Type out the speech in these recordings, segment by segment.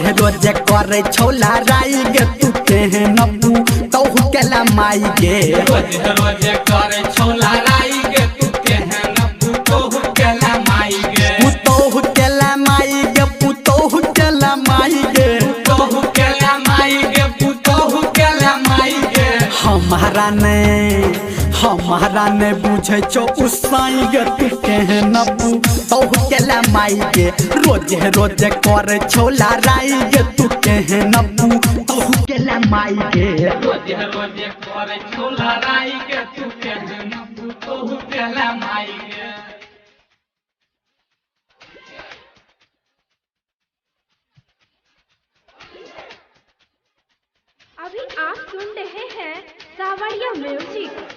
रोजे करे छोला राई गे तू केहन पू तोहू केला माई गे रोजे करे छोला राई गे तू केहन पू तोहू केला माई गे तोहू केला माई गे तोहू केला माई गे तोहू केला माई गे तोहू केला माई गे हमारा ने बुझे छो उसाई गे तू केहन पू तोहू केला माई गे रोजे करे छोला राई गे तू केहन पू तोहू केला माई गे रोजे करे छोला राई गे तू केहन पू तोहू केला माई गे। अभी आप सुन रहे हैं सावरिया म्यूजिक।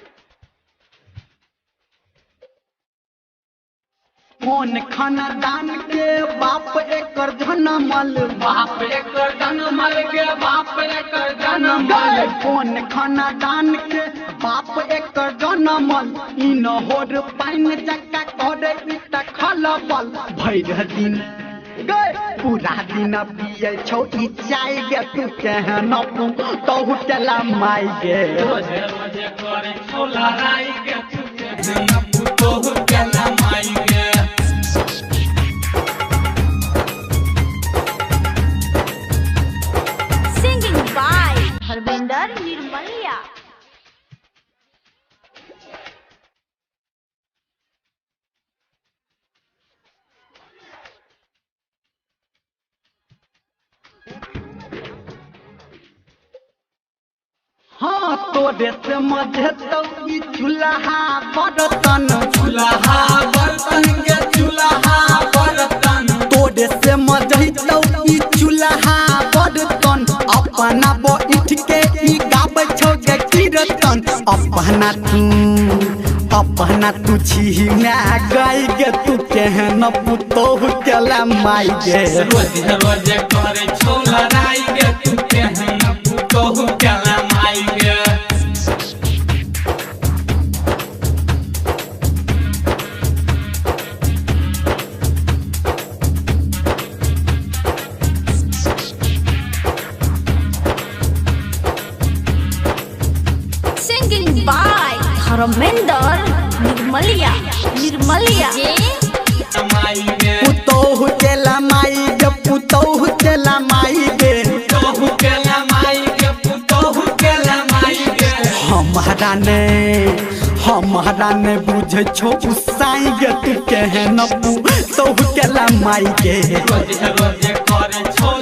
कौन खानदान के बाप एकर जनमल बाप एकर जनमल गे बाप एकर जनमल कौन खानदान के बाप एकर जनमल इन होर पाइन जक्का करे इटा खलबल भैर दिन पूरा दिन पिए छौ ई चाय गे तू केहन पू तोहू केला माई गे रोजे करे छोला राई गे तू केहन पू तोहू केला माई गे। Singing by Dharmendra Nirmaliya. हाँ तोरे से मझे तो ई चूल्हा बर्तन चूल्हा बर्तन गे चूल्हा बर्तन तोरे से मझे तो ई चूल्हा बर्तन अपना बैठ के ई गाबै छौ गे कीर्तन अपना तू छी मैं गाय गे तू केहन पू तोहू केला माई गे रोजे करे छोला राई गे तू केहन पू तोहू केला माई गे। Singing by Dharmendra Nirmaliya. माई गे तोहू केला माई गे तोहू केला माई गे तोहू केला माई गे तोहू केला माई गे। हमारा ने बुझे छो उसाई गे तू केहन पू तोहू केला माई गे रोजे करे छोला